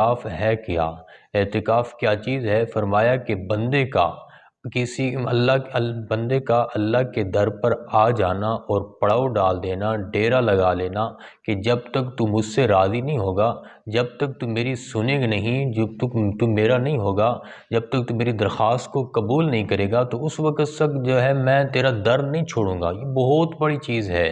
اعتکاف ہے کیا؟ اعتکاف کیا چیز ہے؟ فرمایا کہ بندے کا اللہ کے در پر آ جانا اور پڑاؤ ڈال دینا، ڈیرا لگا لینا کہ جب تک تو مجھ سے راضی نہیں ہوگا، جب تک تو میری سنے گا نہیں، جب تک تو میرا نہیں ہوگا، جب تک تو میری درخواست کو قبول نہیں کرے گا، تو اس وقت تک جو ہے میں تیرا در نہیں چھوڑوں گا۔ یہ بہت بڑی چیز ہے۔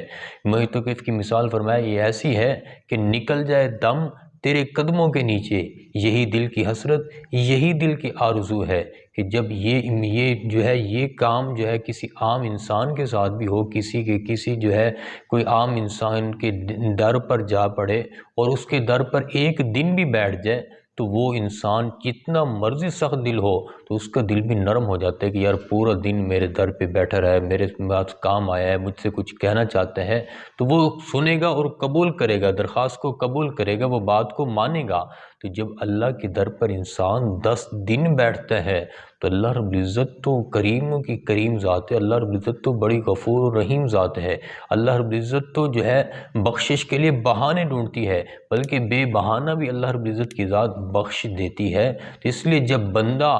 معتکف کی مثال فرمایا یہ ایسی ہے کہ نکل جائے دم تیرے قدموں کے نیچے، یہی دل کی حسرت، یہی دل کی آرزو ہے کہ جب یہ کام جو ہے کسی عام انسان کے ساتھ بھی ہو، کسی جو ہے کوئی عام انسان کے در پر جا پڑے اور اس کے در پر ایک دن بھی بیٹھ جائے، تو وہ انسان کتنا مرضی سخت دل ہو تو اس کا دل بھی نرم ہو جاتا ہے کہ یار پورا دن میرے در پہ بیٹھا رہا ہے، میرے پاس کام آیا ہے، مجھ سے کچھ کہنا چاہتا ہے، تو وہ سنے گا اور قبول کرے گا، درخواست کو قبول کرے گا، وہ بات کو مانے گا۔ تو جب اللہ کے در پر انسان 10 دن بیٹھتا ہے تو اللہ رب العزت تو کریموں کی کریم ذات ہے، اللہ رب العزت تو بڑی غفور و رحیم ذات ہے، اللہ رب العزت تو جو ہے بخشش کے لیے بہانے ڈھونڈتی ہے، بلکہ بے بہانہ بھی اللہ رب العزت کی ذات بخش دیتی ہے۔ تو اس لیے جب بندہ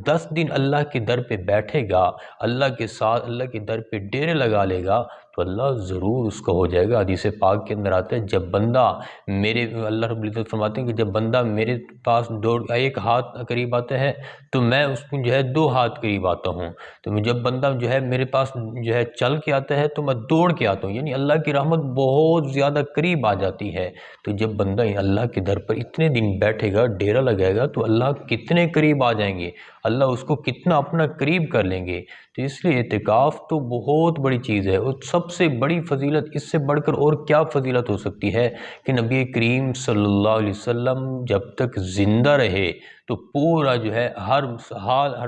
10 دن اللہ کے در پہ بیٹھے گا، اللہ کے ساتھ اللہ کے در پہ ڈیرے لگا لے گا، تو اللہ ضرور اس کا ہو جائے گا۔ حدیث پاک کے اندر آتا ہے جب بندہ اللہ رب العزت فرماتے ہیں کہ جب بندہ میرے پاس ایک ہاتھ قریب آتا ہے تو میں اس کو جو ہے 2 ہاتھ قریب آتا ہوں، تو جب بندہ جو ہے میرے پاس جو ہے چل کے آتا ہے تو میں دوڑ کے آتا ہوں، یعنی اللہ کی رحمت بہت زیادہ قریب آ جاتی ہے۔ تو جب بندہ اللہ کے در پر اتنے دن بیٹھے گا، ڈیرا لگائے گا، تو اللہ کتنے قریب آ جائیں گے، اللہ اس کو کتنا اپنا قریب کر لیں گے۔ تو اس لیے اعتکاف تو بہت بڑی چیز ہے، اور سب سے بڑی فضیلت اس سے بڑھ کر اور کیا فضیلت ہو سکتی ہے کہ نبی کریم صلی اللہ علیہ وسلم جب تک زندہ رہے تو پورا جو ہے ہر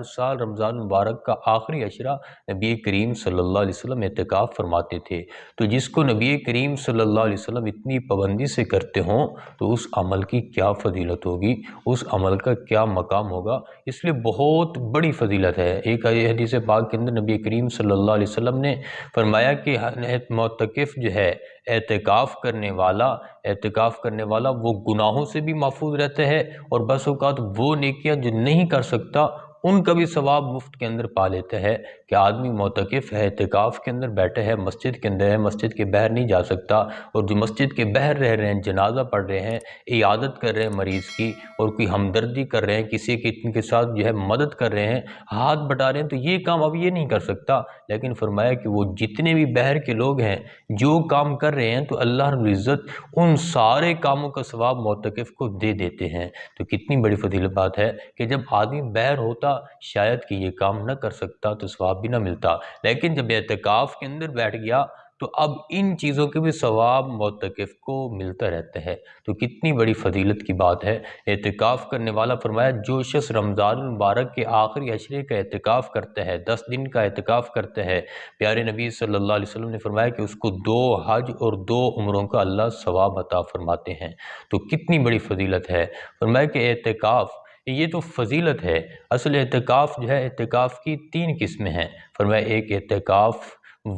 سال رمضان مبارک کا آخری عشرہ نبی کریم صلی اللہ علیہ وسلم اعتکاف فرماتے تھے۔ تو جس کو نبی کریم صلی اللہ علیہ وسلم اتنی پابندی سے کرتے ہوں تو اس عمل کی کیا فضیلت ہوگی، اس عمل کا کیا مقام ہوگا، اس لیے بہت بڑی فضیلت ہے۔ ایک حدیث پاک کے اندر نبی کریم صلی اللہ علیہ وسلم نے فرمایا کہ معتکف جو ہے اعتکاف کرنے والا وہ گناہوں سے بھی محفوظ رہتا ہے، اور بس اوقات وہ نیکیاں جو نہیں کر سکتا ان کا بھی ثواب مفت کے اندر پا لیتا ہے۔ کہ آدمی معتکف ہے، اعتکاف کے اندر بیٹھے ہے، مسجد کے اندر ہے، مسجد کے باہر نہیں جا سکتا، اور جو مسجد کے باہر رہ رہے ہیں، جنازہ پڑھ رہے ہیں، عیادت کر رہے ہیں مریض کی، اور کوئی ہمدردی کر رہے ہیں، کسی کے ساتھ جو ہے مدد کر رہے ہیں، ہاتھ بٹا رہے ہیں، تو یہ کام اب یہ نہیں کر سکتا، لیکن فرمایا کہ وہ جتنے بھی باہر کے لوگ ہیں جو کام کر رہے ہیں تو اللہ رب العزت ان سارے کاموں کا ثواب معتکف کو دے دیتے ہیں۔ تو کتنی بڑی فضیلت بات ہے کہ جب آدمی باہر ہوتا شاید کہ یہ کام نہ کر سکتا تو ثواب بھی نہ ملتا، لیکن جب اعتکاف کے اندر بیٹھ گیا تو اب ان چیزوں کے بھی ثواب معتکف کو ملتا رہتا ہے۔ تو کتنی بڑی فضیلت کی بات ہے۔ اعتکاف کرنے والا فرمایا جو شخص رمضان المبارک کے آخری عشرے کا اعتکاف کرتا ہے، 10 دن کا اعتکاف کرتا ہے، پیارے نبی صلی اللہ علیہ وسلم نے فرمایا کہ اس کو 2 حج اور 2 عمروں کا اللہ ثواب عطا فرماتے ہیں۔ تو کتنی بڑی فضیلت ہے۔ فرمایا کہ اعتکاف یہ تو فضیلت ہے، اصل اعتکاف جو ہے اعتکاف کی 3 قسمیں ہیں۔ فرمایا ایک اعتکاف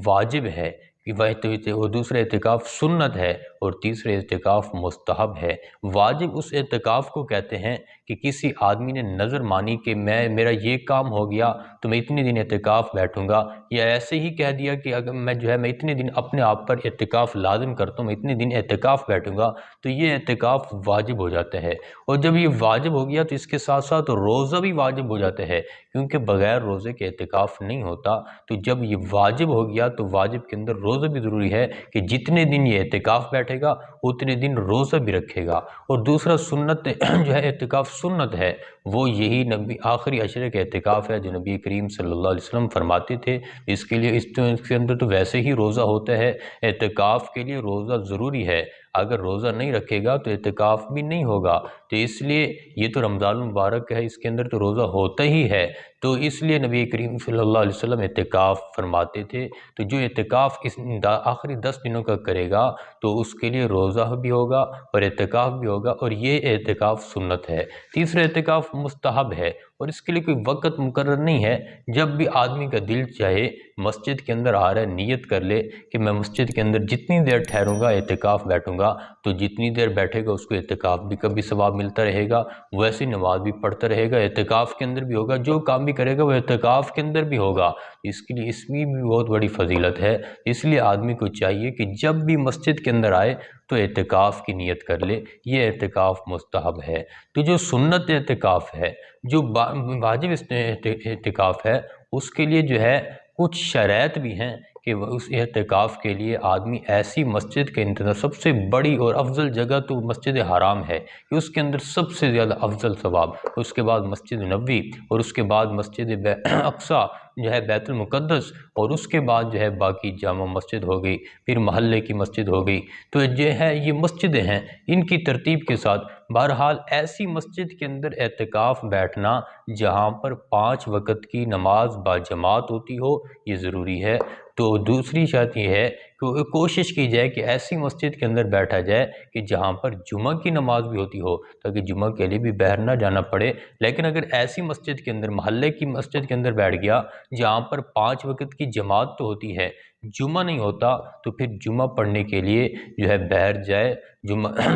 واجب ہے، اور دوسرا اعتکاف سنت ہے، اور تیسرا اعتکاف مستحب ہے۔ واجب اس اعتکاف کو کہتے ہیں کہ کسی آدمی نے نظر مانی کہ میرا یہ کام ہو گیا تو میں اتنے دن اعتکاف بیٹھوں گا، یا ایسے ہی کہہ دیا کہ اگر میں اتنے دن اپنے آپ پر اعتکاف لازم کرتا ہوں، میں اتنے دن اعتکاف بیٹھوں گا، تو یہ اعتکاف واجب ہو جاتا ہے۔ اور جب یہ واجب ہو گیا تو اس کے ساتھ ساتھ روزہ بھی واجب ہو جاتا ہے، کیونکہ بغیر روزے کے اعتکاف نہیں ہوتا۔ تو جب یہ واجب ہو گیا تو واجب کے اندر روزہ بھی ضروری ہے کہ جتنے دن یہ اعتکاف بیٹھے گا اتنے دن روزہ بھی رکھے گا۔ اور دوسرا سنت جو ہے اعتکاف سنت ہے، وہ یہی آخری عشرے کا اعتکاف ہے جو نبی کریم صلی اللہ علیہ وسلم فرماتے تھے۔ اس کے لیے اس کے اندر تو ویسے ہی روزہ ہوتا ہے، اعتکاف کے لیے روزہ ضروری ہے، اگر روزہ نہیں رکھے گا تو اعتکاف بھی نہیں ہوگا۔ تو اس لیے یہ تو رمضان المبارک ہے، اس کے اندر تو روزہ ہوتا ہی ہے، تو اس لیے نبی کریم صلی اللہ علیہ وسلم اعتکاف فرماتے تھے۔ تو جو اعتکاف اس آخری 10 دنوں کا کرے گا تو اس کے لیے روزہ بھی ہوگا اور اعتکاف بھی ہوگا، اور یہ اعتکاف سنت ہے۔ تیسرا اعتکاف مستحب ہے، اور اس کے لیے کوئی وقت مقرر نہیں ہے، جب بھی آدمی کا دل چاہے مسجد کے اندر آ رہا ہے نیت کر لے کہ میں مسجد کے اندر جتنی دیر ٹھہروں گا اعتکاف بیٹھوں گا، تو جتنی دیر بیٹھے گا اس کو اعتکاف بھی کبھی ثواب ملتا رہے گا، ویسی نماز بھی پڑھتا رہے گا، اعتکاف کے اندر بھی ہوگا، جو کام بھی کرے گا وہ اعتکاف کے اندر بھی ہوگا۔ اس کے لیے اس میں بھی بہت بڑی فضیلت ہے۔ اس لیے آدمی کو چاہیے کہ جب بھی مسجد کے اندر آئے تو اعتکاف کی نیت کر لے، یہ اعتکاف مستحب ہے۔ تو جو سنت اعتکاف ہے، جو واجب اعتکاف ہے، اس کے لیے جو ہے کچھ شرائط بھی ہیں کہ اس اعتکاف کے لیے آدمی ایسی مسجد کے انتظار، سب سے بڑی اور افضل جگہ تو مسجد حرام ہے کہ اس کے اندر سب سے زیادہ افضل ثواب، اس کے بعد مسجد نبوی، اور اس کے بعد مسجد اقصیٰ جو ہے بیت المقدس، اور اس کے بعد جو ہے باقی جامع مسجد ہو گئی، پھر محلے کی مسجد ہو گئی۔ تو جو ہے یہ مسجدیں ہیں، ان کی ترتیب کے ساتھ بہرحال ایسی مسجد کے اندر اعتکاف بیٹھنا جہاں پر 5 وقت کی نماز باجماعت ہوتی ہو، یہ ضروری ہے۔ تو دوسری شرط یہ ہے کہ کوشش کی جائے کہ ایسی مسجد کے اندر بیٹھا جائے کہ جہاں پر جمعہ کی نماز بھی ہوتی ہو، تاکہ جمعہ کے لیے بھی باہر نہ جانا پڑے۔ لیکن اگر ایسی مسجد کے اندر، محلے کی مسجد کے اندر بیٹھ گیا جہاں پر 5 وقت کی جماعت تو ہوتی ہے، جمعہ نہیں ہوتا، تو پھر جمعہ پڑھنے کے لیے جو ہے باہر جائے،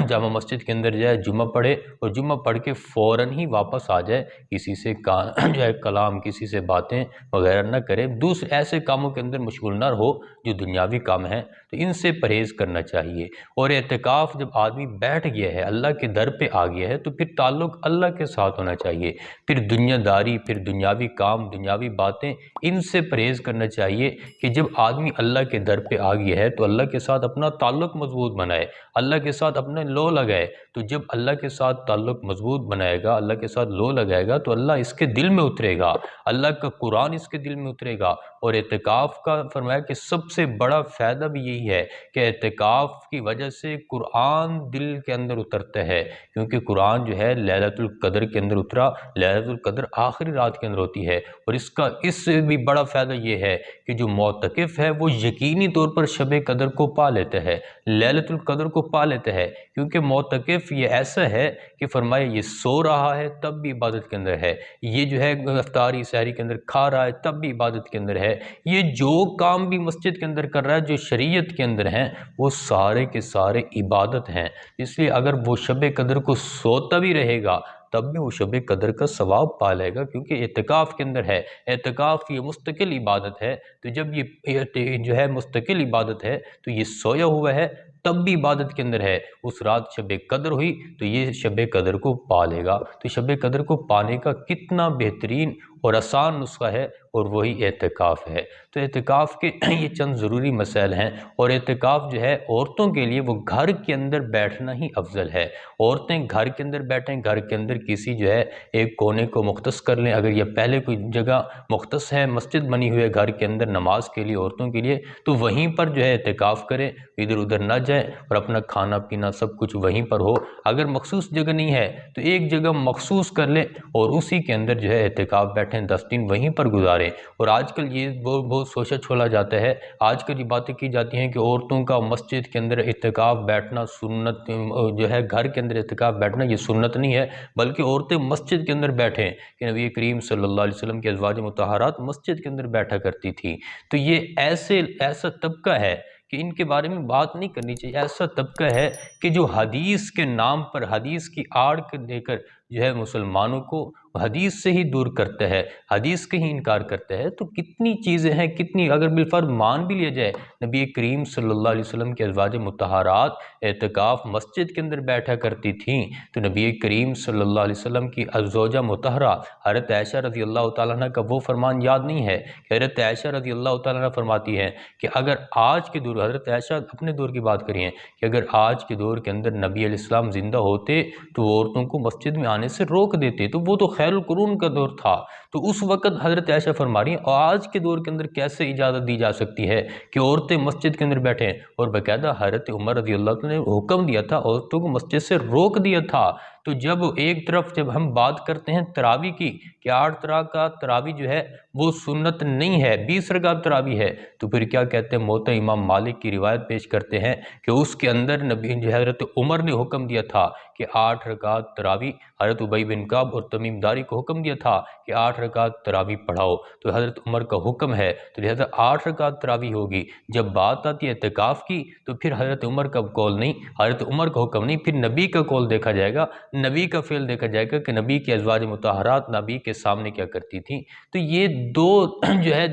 جامع مسجد کے اندر جائے، جمعہ پڑھے، اور جمعہ پڑھ کے فوراً ہی واپس آ جائے، کسی سے جو ہے کلام، کسی سے باتیں وغیرہ نہ کرے، دوسرے ایسے کاموں کے اندر مشغول نہ ہو جو دنیاوی کام ہیں، تو ان سے پرہیز کرنا چاہیے۔ اور اعتکاف جب آدمی بیٹھ گیا ہے، اللہ کے در پہ آ گیا ہے، تو پھر تعلق اللہ کے ساتھ ہونا چاہیے، پھر دنیا داری، پھر دنیاوی کام، دنیاوی باتیں، ان سے پرہیز کرنا چاہیے کہ جب آدمی اللہ کے در پہ آ گیا ہے تو اللہ کے ساتھ اپنا تعلق مضبوط بنائے، اللہ کے ساتھ اپنے لو لگائے۔ تو جب اللہ کے ساتھ تعلق مضبوط بنائے گا، اللہ کے ساتھ لو لگائے گا، تو اللہ اس کے دل میں اترے گا، اللہ کا قرآن اس کے دل میں اترے گا۔ اور اعتکاف کا فرمایا کہ سب سے بڑا فائدہ بھی یہی ہے کہ اعتکاف کی وجہ سے قرآن دل کے اندر اترتا ہے، کیونکہ قرآن جو ہے لیلۃ القدر کے اندر اترا، لیلۃ القدر آخری رات کے اندر ہوتی ہے۔ اور اس سے بھی بڑا فائدہ یہ ہے کہ جو معتکف ہے وہ یقینی طور پر شب قدر کو پا لیتا ہے، لیلۃ القدر کو پا لیتا ہے، کیونکہ معتکف یہ ایسا ہے کہ فرمایا یہ سو رہا ہے تب بھی عبادت کے اندر ہے، یہ جو ہے افطاری سحری کے اندر کھا رہا ہے تب بھی عبادت کے اندر ہے، یہ جو کام بھی مسجد کے اندر کر رہا ہے جو شریعت کے اندر ہیں، وہ سارے کے سارے عبادت ہیں۔ اس لیے اگر وہ شب قدر کو سوتا بھی رہے گا تب بھی وہ شب قدر کا ثواب پا لے گا، کیونکہ اعتکاف کے اندر ہے۔ اعتکاف یہ مستقل عبادت ہے، تو جب یہ جو ہے مستقل عبادت ہے تو یہ سویا ہوا ہے تب بھی عبادت کے اندر ہے، اس رات شب قدر ہوئی تو یہ شب قدر کو پا لے گا۔ تو شب قدر کو پانے کا کتنا بہترین اور آسان نسخہ ہے، اور وہی اعتکاف ہے۔ تو اعتکاف کے یہ چند ضروری مسائل ہیں، اور اعتکاف جو ہے عورتوں کے لیے وہ گھر کے اندر بیٹھنا ہی افضل ہے۔ عورتیں گھر کے اندر بیٹھیں، گھر کے اندر کسی جو ہے ایک کونے کو مختص کر لیں، اگر یہ پہلے کوئی جگہ مختص ہے، مسجد بنی ہوئی ہے گھر کے اندر نماز کے لیے عورتوں کے لیے، تو وہیں پر جو ہے اعتکاف کریں، ادھر ادھر نہ جائیں، اور اپنا کھانا پینا سب کچھ وہیں پر ہو۔ اگر مخصوص جگہ نہیں ہے تو ایک جگہ مخصوص کر لیں اور اسی کے اندر جو ہے اعتکاف بیٹھیں، 10 دن وہیں پر گزاریں۔ اور آج کل یہ بہت سوچا چھوڑا جاتا ہے، آج کل یہ باتیں کی جاتی ہیں کہ عورتوں کا مسجد کے اندر اعتکاف بیٹھنا سنت جو ہے، گھر کے اندر اعتکاف بیٹھنا یہ سنت نہیں ہے، بلکہ عورتیں مسجد کے اندر بیٹھیں، کہ نبی کریم صلی اللہ علیہ وسلم کی ازواج مطہرات مسجد کے اندر بیٹھا کرتی تھی۔ تو یہ ایسا طبقہ ہے کہ ان کے بارے میں بات نہیں کرنی چاہیے، ایسا طبقہ ہے کہ جو حدیث کے نام پر، حدیث کی آڑ دے کر جو ہے مسلمانوں کو حدیث سے ہی دور کرتا ہے، حدیث کا ہی انکار کرتا ہے۔ تو کتنی چیزیں ہیں، کتنی اگر بالفرض مان بھی لیا جائے نبی کریم صلی اللہ علیہ وسلم کے ازواج مطہرات اعتکاف مسجد کے اندر بیٹھا کرتی تھیں، تو نبی کریم صلی اللہ علیہ وسلم کی زوجہ مطہرہ حضرت عائشہ رضی اللہ تعالیٰ عنہ کا وہ فرمان یاد نہیں ہے کہ حضرت عائشہ رضی اللہ تعالیٰ عنہ فرماتی ہیں کہ اگر آج کے دور، حضرت عائشہ اپنے دور کی بات کری ہیں کہ اگر آج کے دور کے اندر نبی علیہ السلام زندہ ہوتے تو وہ عورتوں کو مسجد میں آنے سے روک دیتے، تو وہ تو خیر القرون کا دور تھا۔ تو اس وقت حضرت عائشہ فرما رہی ہیں اور آج کے دور کے اندر کیسے اجازت دی جا سکتی ہے کہ عورتیں مسجد کے اندر بیٹھیں، اور باقاعدہ حضرت عمر رضی اللہ عنہ نے حکم دیا تھا، عورتوں کو مسجد سے روک دیا تھا۔ تو جب ایک طرف جب ہم بات کرتے ہیں تراویح کی کہ 8 رکعت تراویح جو ہے وہ سنت نہیں ہے، 20 رکعت تراویح ہے، تو پھر کیا کہتے ہیں موطا امام مالک کی روایت پیش کرتے ہیں کہ اس کے اندر نبی جو حضرت عمر نے حکم دیا تھا کہ 8 رکعت تراویح، حضرت ابی بن کعب اور تمیم داری کو حکم دیا تھا کہ 8 رکعت تراویح پڑھاؤ، تو حضرت عمر کا حکم ہے تو لہذا 8 رکعت تراویح ہوگی۔ جب بات آتی ہے اعتکاف کی تو پھر حضرت عمر کا قول نہیں، حضرت عمر کا حکم نہیں، پھر نبی کا قول دیکھا جائے گا، نبی کا فعل دیکھا جائے گا کہ نبی کی ازواج مطہرات نبی کے سامنے کیا کرتی تھیں۔ تو یہ دو جو ہے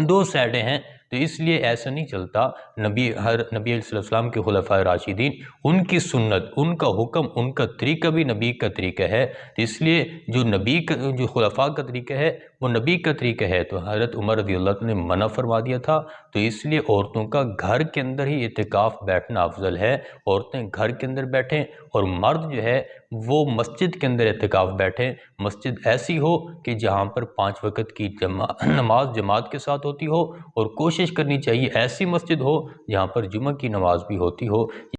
دو سائڈیں ہیں، تو اس لیے ایسا نہیں چلتا۔ نبی علیہ السلام کے خلفائے راشدین، ان کی سنت، ان کا حکم، ان کا طریقہ بھی نبی کا طریقہ ہے، تو اس لیے جو نبی کا جو خلفاء کا طریقہ ہے وہ نبی کا طریقہ ہے، تو حضرت عمر رضی اللہ عنہ نے منع فرما دیا تھا، تو اس لیے عورتوں کا گھر کے اندر ہی اعتکاف بیٹھنا افضل ہے، عورتیں گھر کے اندر بیٹھیں اور مرد جو ہے وہ مسجد کے اندر اعتکاف بیٹھیں، مسجد ایسی ہو کہ جہاں پر 5 وقت کی نماز جماعت کے ساتھ ہوتی ہو، اور کوشش کرنی چاہیے ایسی مسجد ہو جہاں پر جمعہ کی نماز بھی ہوتی ہو۔